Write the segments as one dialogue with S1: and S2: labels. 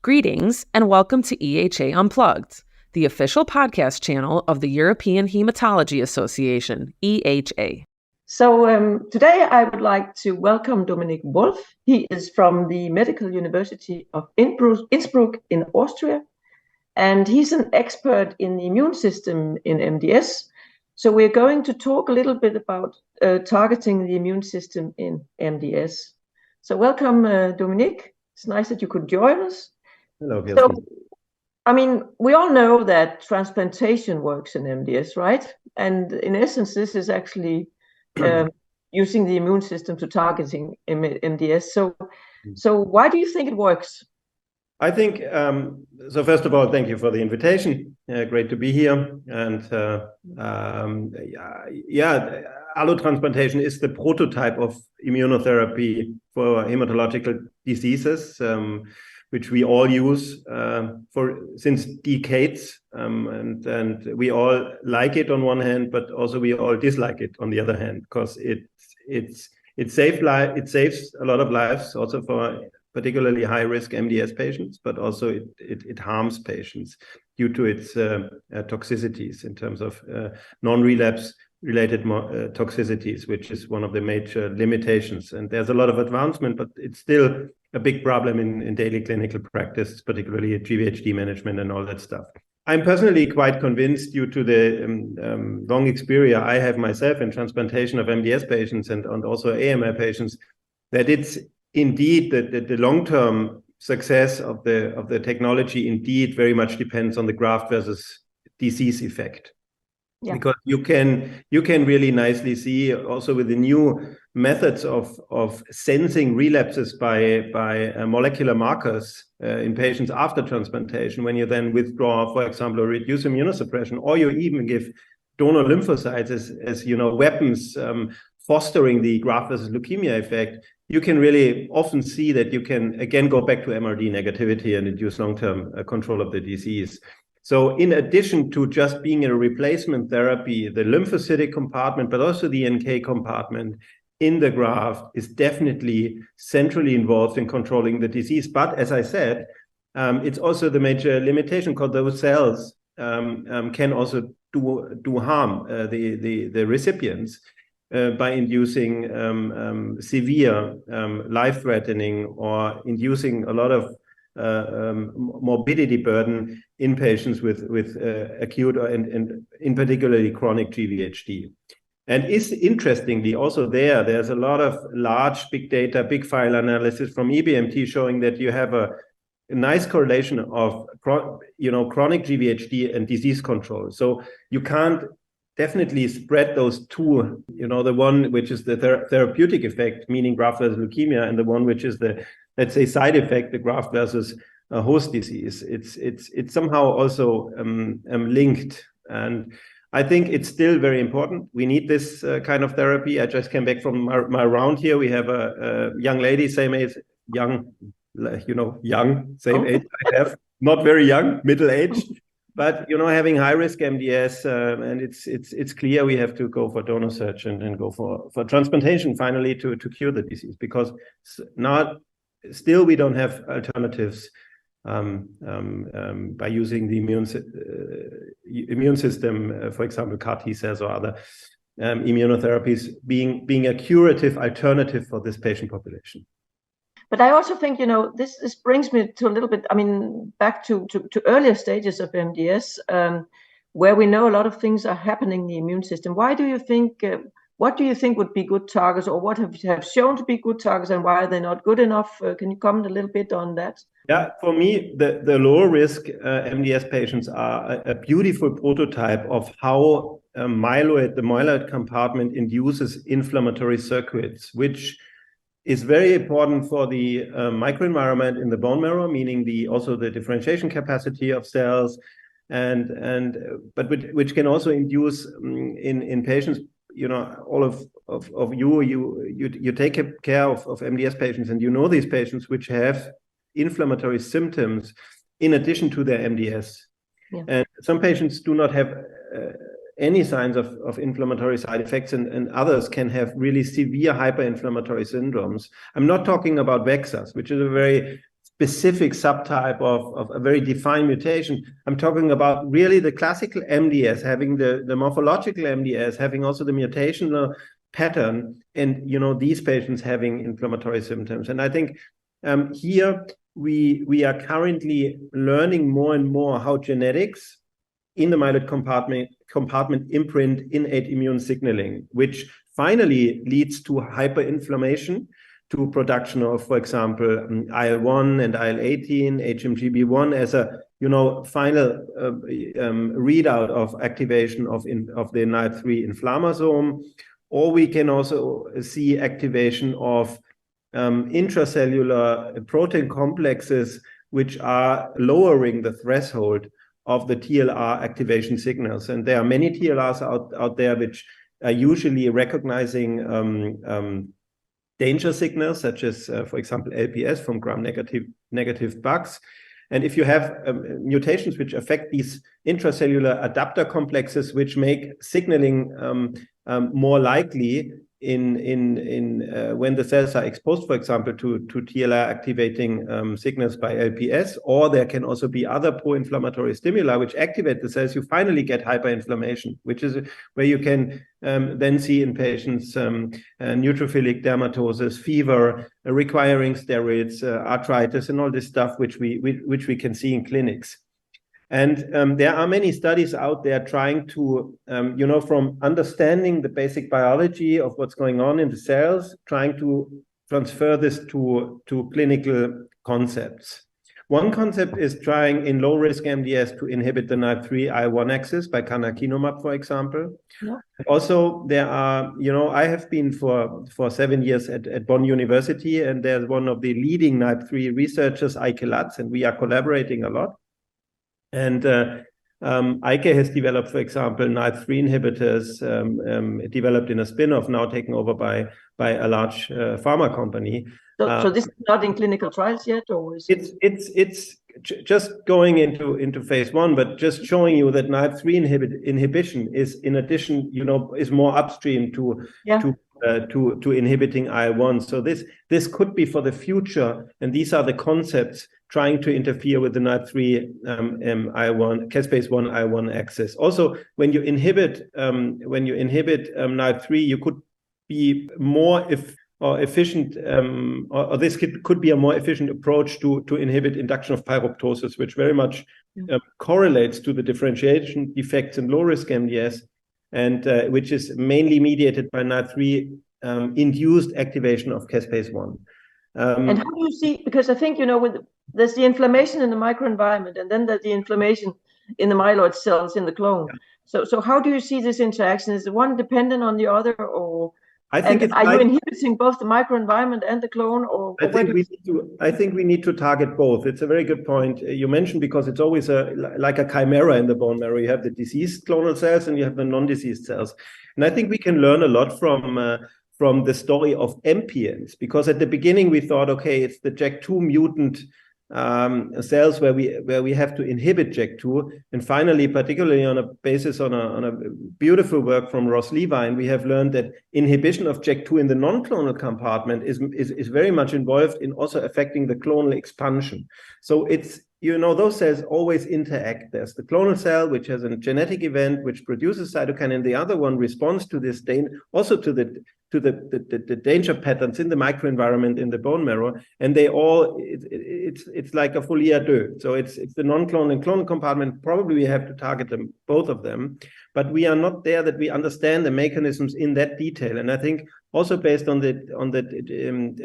S1: Greetings and welcome to EHA Unplugged, the official podcast channel of the European Hematology Association, EHA.
S2: So today I would like to welcome Dominik Wolf. He is from the Medical University of Innsbruck in Austria, and he's an expert in the immune system in MDS. So we're going to talk a little bit about targeting the immune system in MDS. So welcome, Dominik. It's nice that you could join us.
S3: Hello, Kirsten.
S2: So, we all know that transplantation works in MDS, right? And in essence, this is actually using the immune system to targeting MDS. So why do you think it works?
S3: I think, so first of all, thank you for the invitation. Great to be here. And allo-transplantation is the prototype of immunotherapy for hematological diseases, which we all use since decades. And we all like it on one hand, but also we all dislike it on the other hand, because it saves a lot of lives, also for particularly high-risk MDS patients, but also it harms patients due to its toxicities in terms of non-relapse related toxicities, which is one of the major limitations. And there's a lot of advancement, but it's still a big problem in daily clinical practice, particularly GVHD management and all that stuff. I'm personally quite convinced, due to the long experience I have myself in transplantation of MDS patients and also AML patients, that it's indeed the long-term success of the technology indeed very much depends on the graft versus disease effect. Yeah. Because you can really nicely see also with the new methods of sensing relapses by molecular markers in patients after transplantation, when you then withdraw, for example, or reduce immunosuppression, or you even give donor lymphocytes as weapons fostering the graft versus leukemia effect, you can really often see that you can again go back to MRD negativity and induce long-term control of the disease. So in addition to just being a replacement therapy, the lymphocytic compartment, but also the NK compartment in the graft is definitely centrally involved in controlling the disease. But as I said, it's also the major limitation, because those cells can also do harm the recipients by inducing severe life-threatening or inducing a lot of morbidity burden in patients with acute and in particularly chronic GVHD. And interestingly, also there's a lot of large big data, big file analysis from EBMT showing that you have a nice correlation of chronic GVHD and disease control. So you can't definitely spread those two, the one which is the therapeutic effect, meaning graft versus leukemia, and the one which is the, let's say, side effect, the graft versus host disease. It's somehow also linked, and I think it's still very important. We need this kind of therapy. I just came back from my round here. We have a young lady, same age, same age I have, not very young, middle-aged, but having high-risk MDS, and it's clear we have to go for donor search and go for transplantation finally to cure the disease, because still we don't have alternatives by using the immune system, for example, CAR T cells or other immunotherapies being a curative alternative for this patient population.
S2: But I also think, this brings me to a little bit, back to earlier stages of MDS, where we know a lot of things are happening in the immune system. What do you think would be good targets, or what have shown to be good targets, and why are they not good enough? Can you comment a little bit on that?
S3: Yeah, for me, the low risk MDS patients are a beautiful prototype of how the myeloid compartment induces inflammatory circuits, which is very important for the microenvironment in the bone marrow, meaning also the differentiation capacity of cells, but which can also induce in patients. All of you take care of MDS patients, and these patients which have inflammatory symptoms in addition to their MDS. Yeah. And some patients do not have any signs of inflammatory side effects, and others can have really severe hyperinflammatory syndromes. I'm not talking about VEXAS, which is a very specific subtype of a very defined mutation. I'm talking about really the classical MDS, having the morphological MDS, having also the mutational pattern, and these patients having inflammatory symptoms. And I think here we are currently learning more and more how genetics in the myeloid compartment imprint innate immune signaling, which finally leads to hyperinflammation, to production of, for example, IL-1 and IL-18, HMGB1 as a final readout of activation of the NALT3 inflammasome. Or we can also see activation of intracellular protein complexes, which are lowering the threshold of the TLR activation signals. And there are many TLRs out there which are usually recognizing danger signals, such as, for example, LPS from gram-negative bugs. And if you have mutations which affect these intracellular adapter complexes, which make signaling more likely when the cells are exposed, for example, to TLR activating signals by LPS, or there can also be other pro-inflammatory stimuli which activate the cells, you finally get hyperinflammation, which is where you can then see in patients neutrophilic dermatosis, fever, requiring steroids, arthritis, and all this stuff which we can see in clinics. And there are many studies out there trying to, from understanding the basic biology of what's going on in the cells, trying to transfer this to clinical concepts. One concept is trying in low-risk MDS to inhibit the NALT3/IL-1 axis by canakinumab, for example. Yeah. Also, there are, I have been for 7 years at Bonn University, and there's one of the leading NALT3 researchers, Eike Latz, and we are collaborating a lot. And Eike has developed, for example, NALT3 inhibitors, developed in a spin-off, now taken over by a large pharma company.
S2: So this is not in clinical trials yet, or is
S3: it's just going into phase 1, but just showing you that NALT3 inhibition is, in addition, is more upstream to inhibiting IL-1. So this could be for the future, and these are the concepts trying to interfere with the NALT3 IL-1 caspase-1 IL-1 axis. Also, when you inhibit NALT3, you could be more efficient, or this could be a more efficient approach to inhibit induction of pyroptosis, which very much correlates to the differentiation defects in low-risk MDS, and which is mainly mediated by NALT3 induced activation of caspase-1.
S2: And how do you see, because I think, there's the inflammation in the microenvironment, and then there's the inflammation in the myeloid cells in the clone. Yeah. So how do you see this interaction? Is the one dependent on the other, or
S3: I think
S2: are you inhibiting both the microenvironment and the clone? Or
S3: I think we need to target both. It's a very good point you mentioned, because it's always like a chimera in the bone marrow. You have the diseased clonal cells and you have the non-diseased cells. And I think we can learn a lot from the story of MPNs, because at the beginning we thought, okay, it's the JAK2 mutant cells where we have to inhibit JAK2, and finally, particularly on a beautiful work from Ross Levine, we have learned that inhibition of JAK2 in the non-clonal compartment is very much involved in also affecting the clonal expansion. So it's, those cells always interact. There's the clonal cell, which has a genetic event which produces cytokine, and the other one responds to this also to the danger patterns in the microenvironment in the bone marrow, and they all, it's like a folie à deux. So it's the non-clonal and clonal compartment. Probably we have to target them, both of them, but we are not there that we understand the mechanisms in that detail. And I think also based on the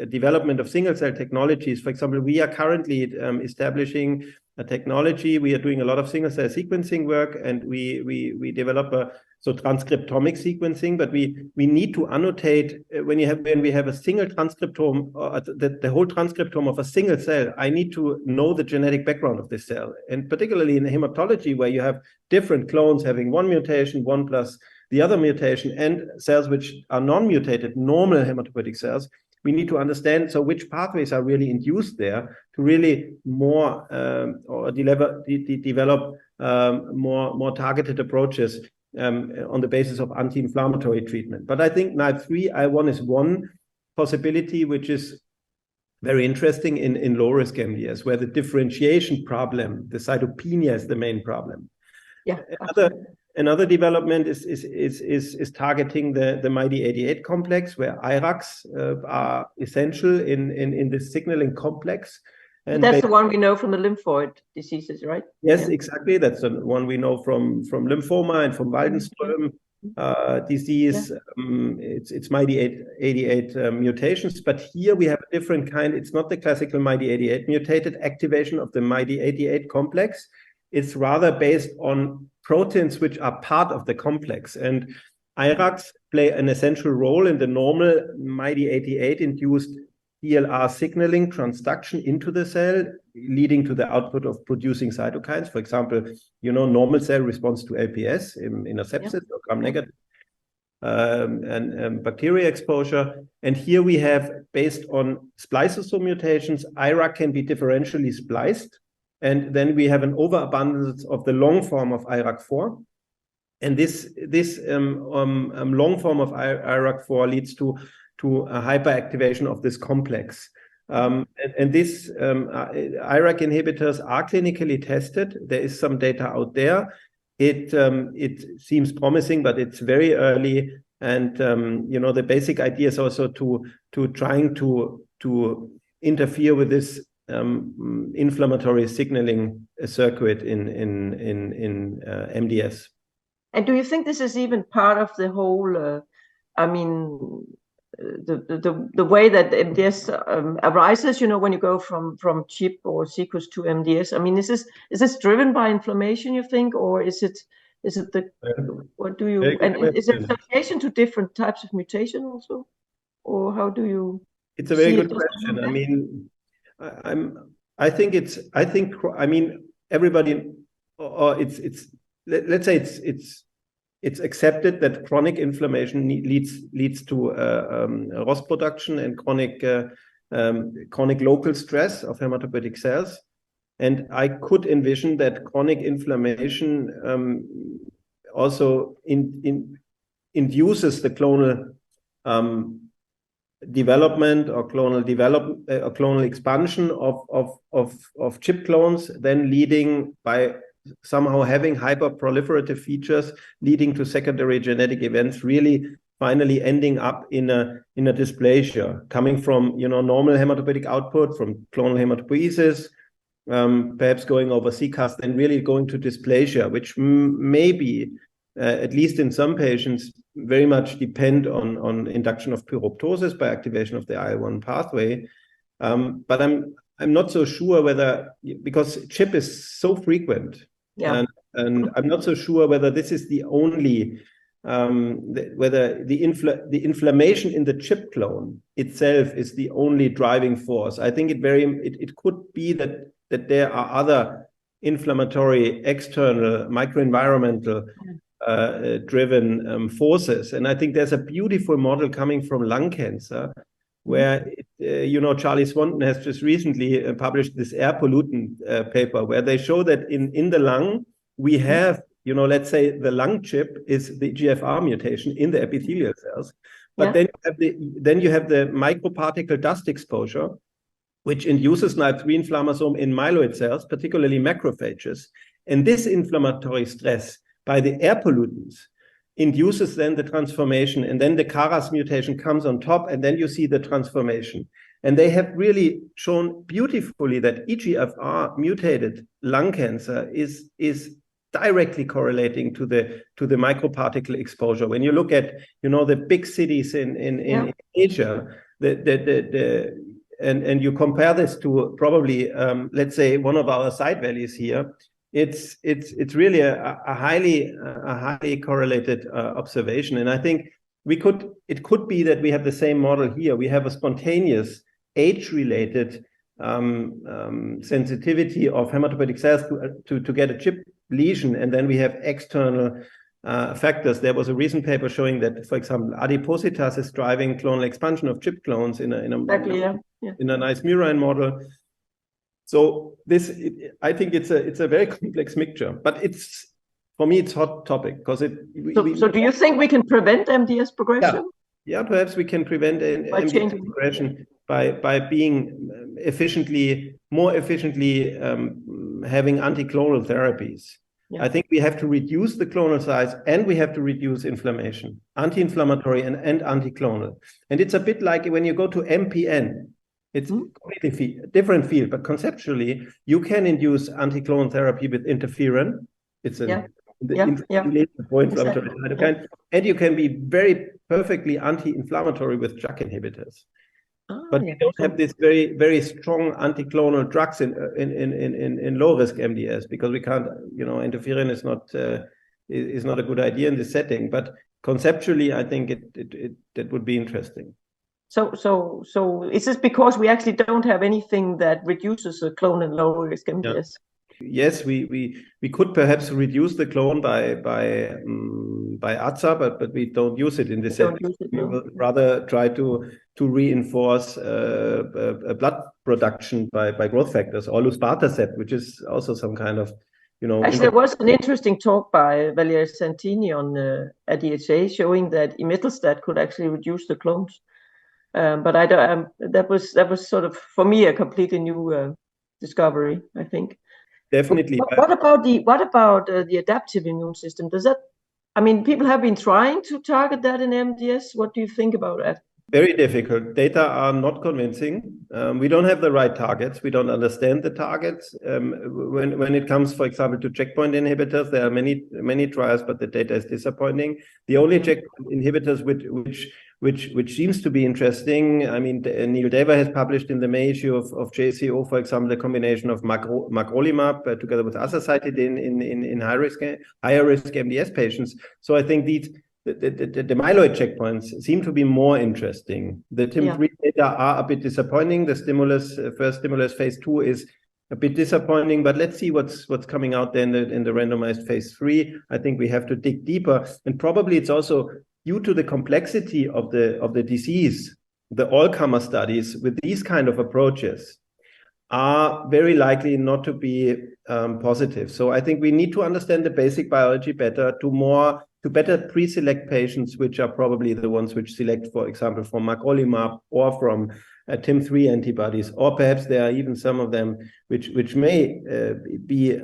S3: development of single cell technologies, for example, we are currently establishing a technology. We are doing a lot of single cell sequencing work, and we develop transcriptomic sequencing, but we need to annotate when we have a single transcriptome, the whole transcriptome of a single cell. I need to know the genetic background of this cell, and particularly in hematology, where you have different clones having one mutation, one plus the other mutation, and cells which are non-mutated, normal hematopoietic cells. We need to understand which pathways are really induced there to really more or develop more targeted approaches on the basis of anti-inflammatory treatment. But I think NALT3/IL-1 is one possibility, which is very interesting in low-risk MDS, where the differentiation problem, the cytopenia, is the main problem.
S2: Yeah.
S3: Another development is targeting the MyD88 complex, where IRACs are essential in this signaling complex.
S2: And that's the one we know from the lymphoid diseases, right?
S3: Yes, exactly. That's the one we know from lymphoma and from Waldenström disease. It's MyD88 mutations, but here we have a different kind. It's not the classical MyD88 mutated activation of the MyD88 complex. It's rather based on proteins which are part of the complex, and IRACs play an essential role in the normal MyD88 induced DLR signaling transduction into the cell, leading to the output of producing cytokines. For example, normal cell responds to LPS in a sepsis or gram-negative and bacteria exposure. And here we have, based on spliceosome mutations, IRAC can be differentially spliced. And then we have an overabundance of the long form of IRAC4. And this long form of IRAC4 leads to a hyperactivation of this complex. And these IRAC inhibitors are clinically tested. There is some data out there. It seems promising, but it's very early. And the basic idea is also to trying to interfere with this inflammatory signaling circuit in MDS.
S2: And do you think this is even part of the whole? The way that MDS arises, when you go from CHIP or sequence to MDS. I mean, is this driven by inflammation, you think, or is it what do you, and is it association to different types of mutation also, or how do you?
S3: It's a very good question. I mean, I think everybody, or let's say it's accepted that chronic inflammation leads to ROS production and chronic local stress of hematopoietic cells. And I could envision that chronic inflammation also induces the clonal development or clonal expansion of chip clones, then leading by somehow having hyperproliferative features, leading to secondary genetic events, really finally ending up in a dysplasia coming from normal hematopoietic output from clonal hematopoiesis, perhaps going over CCAS, then really going to dysplasia, which maybe at least in some patients very much depend on induction of pyroptosis by activation of the IL-1 pathway. But I'm not so sure whether, because CHIP is so frequent, and I'm not so sure whether this is the only, whether the inflammation in the CHIP clone itself is the only driving force. I think it could be that there are other inflammatory external microenvironmental driven forces. And I think there's a beautiful model coming from lung cancer where, Charlie Swanton has just recently published this air pollutant paper where they show that in the lung, we have, let's say the lung chip is the GFR mutation in the epithelial cells. But then you have the microparticle dust exposure, which induces NALP3 inflammasome in myeloid cells, particularly macrophages. And this inflammatory stress by the air pollutants induces then the transformation, and then the KRAS mutation comes on top, and then you see the transformation. And they have really shown beautifully that EGFR mutated lung cancer is directly correlating to the microparticle exposure. When you look at the big cities in Asia, and you compare this to probably let's say one of our side values here, it's really a highly correlated observation. And I think it could be that we have the same model here. We have a spontaneous age-related sensitivity of hematopoietic cells to get a chip lesion, and then we have external factors. There was a recent paper showing that, for example, adipositas is driving clonal expansion of chip clones in a nice murine model. So I think it's a very complex mixture, but for me it's hot topic because So
S2: do you think we can prevent MDS progression?
S3: Yeah, perhaps we can prevent MDS progression by being more efficiently having anti-clonal therapies. I think we have to reduce the clonal size and we have to reduce inflammation, anti-inflammatory and anti-clonal. And it's a bit like when you go to MPN, it's completely different field, but conceptually, you can induce anti-clonal therapy with interferon. It's an pro-inflammatory cytokine, and you can be very perfectly anti-inflammatory with JAK inhibitors. But we don't have this very, very strong anti-clonal drugs in low-risk MDS because we can't, interferon is not a good idea in this setting. But conceptually, I think that would be interesting.
S2: So is this because we actually don't have anything that reduces the clone in low-risk MDS?
S3: Yes, we could perhaps reduce the clone by ATSA, but we don't use it in this setting. We will rather try to reinforce blood production by growth factors, or luspatercept, which is also some kind of,
S2: Actually, there was an interesting talk by Valeria Santini at EHA showing that imetelstat could actually reduce the clones. But I don't. That was sort of, for me, a completely new discovery, I think.
S3: Definitely.
S2: What about the adaptive immune system? Does that? I mean, people have been trying to target that in MDS. What do you think about that?
S3: Very difficult. Data are not convincing. We don't have the right targets. We don't understand the targets. When it comes, for example, to checkpoint inhibitors, there are many trials, but the data is disappointing. The only checkpoint inhibitors which seems to be interesting, I mean, Neil Dever has published in the May issue of JCO, for example, the combination of magrolimab together with azacitidine in higher risk MDS patients. So I think the myeloid checkpoints seem to be more interesting. The TIM3 data are a bit disappointing. The first stimulus phase 2 is a bit disappointing, but let's see what's coming out then in the randomized phase 3. I think we have to dig deeper, and probably it's also due to the complexity of the disease. The all-comer studies with these kind of approaches are very likely not to be positive. So I think we need to understand the basic biology better to better pre-select patients, which are probably the ones which select, for example, from magrolimab or from TIM3 antibodies, or perhaps there are even some of them which may be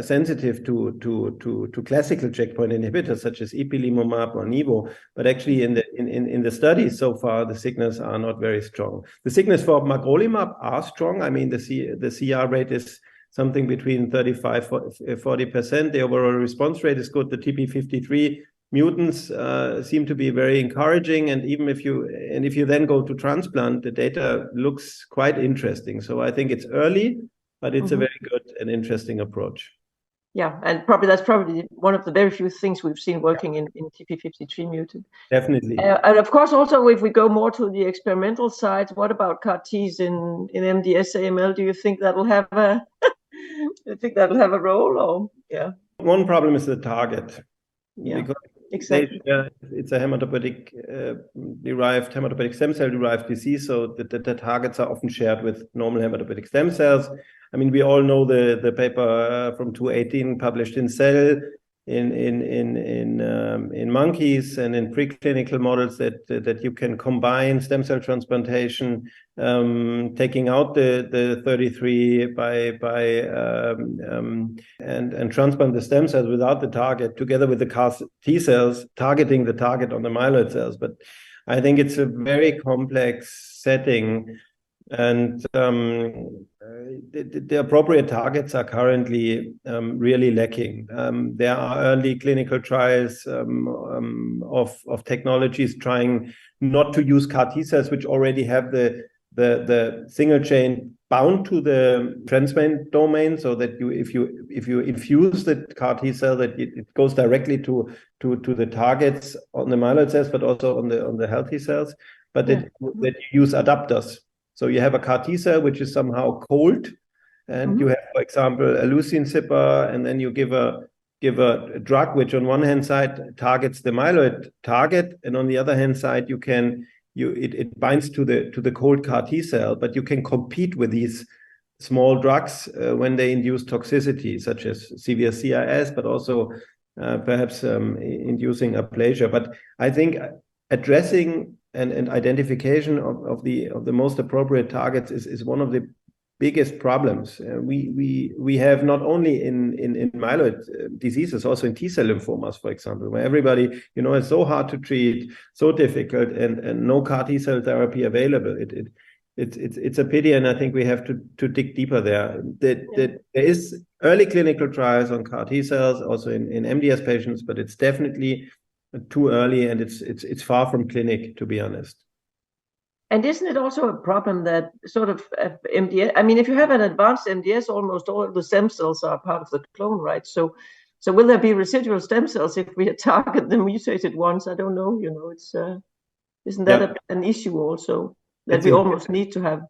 S3: sensitive to classical checkpoint inhibitors such as ipilimumab or nivo. But actually, in the studies so far, the signals are not very strong. The signals for magrolimab are strong. I mean, the CR rate is something between 35-40%. The overall response rate is good. The TP53 mutants seem to be very encouraging, and even if you then go to transplant, the data looks quite interesting. So I think it's early, but it's a very good and interesting approach.
S2: Yeah, and that's probably one of the very few things we've seen working in TP53 mutant.
S3: Definitely.
S2: And of course, also if we go more to the experimental side, what about CAR-Ts in MDS AML? Do you think that'll have a role? Or
S3: one problem is the target.
S2: Because exactly.
S3: It's a hematopoietic stem cell derived disease, so the targets are often shared with normal hematopoietic stem cells. I mean, we all know the paper from 2018 published in Cell in monkeys and in preclinical models that you can combine stem cell transplantation, taking out the 33 and transplant the stem cells without the target, together with the CAR T cells, targeting the target on the myeloid cells. But I think it's a very complex setting, and the appropriate targets are currently really lacking. There are early clinical trials of technologies trying not to use CAR T cells, which already have the single chain bound to the transplant domain, so that if you infuse the CAR T cell, that it goes directly to the targets on the myeloid cells, but also on the healthy cells. But that you use adapters. So you have a CAR T cell which is somehow cold, and you have, for example, a leucine zipper, and then you give a drug which on one hand side targets the myeloid target, and on the other hand side it binds to the cold CAR T cell, but you can compete with these small drugs when they induce toxicity, such as severe CRS, but also perhaps inducing aplasia. But I think addressing and identification of the most appropriate targets is one of the biggest problems. We have not only in myeloid diseases, also in T-cell lymphomas, for example, where everybody, it's so hard to treat, so difficult, and no CAR T-cell therapy available. It's a pity, and I think we have to dig deeper there. There is early clinical trials on CAR T-cells, also in MDS patients, but it's definitely too early, and it's far from clinic, to be honest.
S2: And isn't it also a problem that sort of MDS, I mean, if you have an advanced MDS, almost all of the stem cells are part of the clone, right? So will there be residual stem cells if we target the mutated ones? I don't know, it's isn't that an issue also, that we almost need to have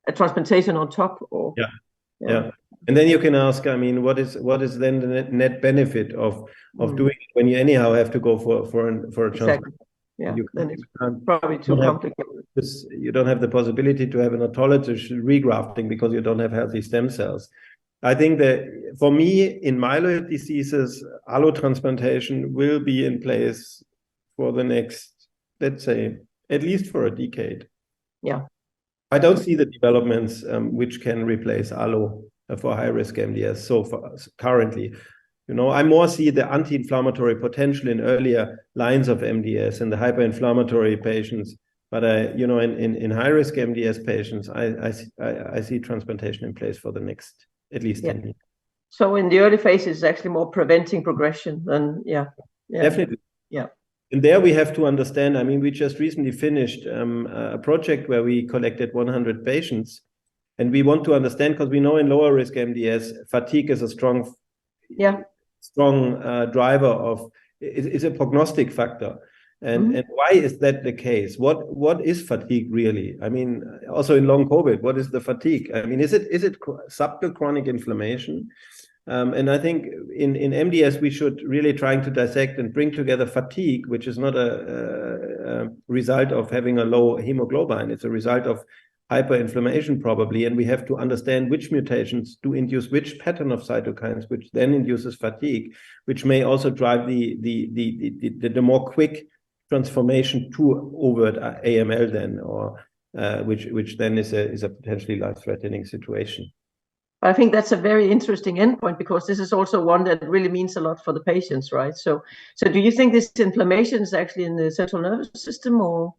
S2: a transplantation on top? Or
S3: yeah. And then you can ask, I mean, what is then the net benefit of doing it when you anyhow have to go for a transplant?
S2: Yeah, then it's probably too complicated.
S3: You don't have the possibility to have an autologous regrafting because you don't have healthy stem cells. I think that for me, in myeloid diseases, allo-transplantation will be in place for the next, let's say, at least for a decade.
S2: Yeah.
S3: I don't see the developments which can replace allo for high-risk MDS so far currently. I more see the anti-inflammatory potential in earlier lines of MDS and the hyperinflammatory patients. But in high-risk MDS patients, I see transplantation in place for the next at least 10 years.
S2: So in the early phases, it's actually more preventing progression than
S3: Definitely.
S2: Yeah.
S3: And there we have to understand. I mean, we just recently finished a project where we collected 100 patients, and we want to understand, because we know in lower risk MDS, fatigue is a strong driver of, is a prognostic factor. And why is that the case? What is fatigue really? I mean, also in long COVID, what is the fatigue? I mean, is it subtle chronic inflammation? And I think in MDS, we should really trying to dissect and bring together fatigue, which is not a result of having a low hemoglobin. It's a result of hyperinflammation probably, and we have to understand which mutations do induce which pattern of cytokines, which then induces fatigue, which may also drive the more quick transformation to overt AML then, or which then is a potentially life-threatening situation.
S2: I think that's a very interesting endpoint, because this is also one that really means a lot for the patients, right? So do you think this inflammation is actually in the central nervous system, or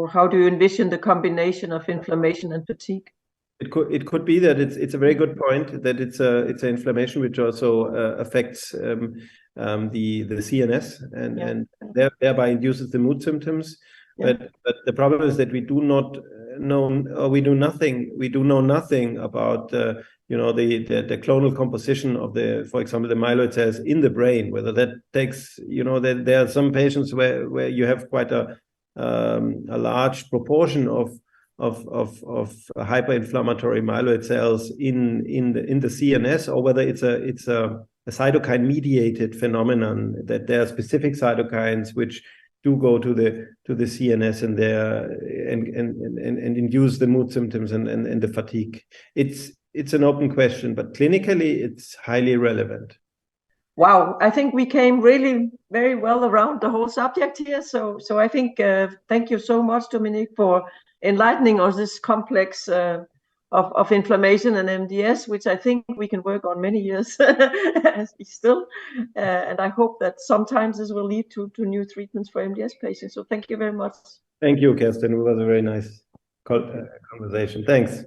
S2: how do you envision the combination of inflammation and fatigue?
S3: It could be that it's a very good point that it's an inflammation which also affects the CNS and thereby induces the mood symptoms. But the problem is that we do not know, or we do know nothing about the clonal composition of for example, the myeloid cells in the brain. Whether that takes, there are some patients where you have quite a large proportion of hyperinflammatory myeloid cells in the CNS, or whether it's a cytokine mediated phenomenon, that there are specific cytokines which do go to the CNS and induce the mood symptoms and the fatigue. It's an open question, but clinically it's highly relevant.
S2: Wow, I think we came really very well around the whole subject here. So I think thank you so much, Dominik, for enlightening us this complex of inflammation and MDS, which I think we can work on many years still. And I hope that sometimes this will lead to new treatments for MDS patients. So thank you very much.
S3: Thank you, Kirsten. It was a very nice conversation. Thanks.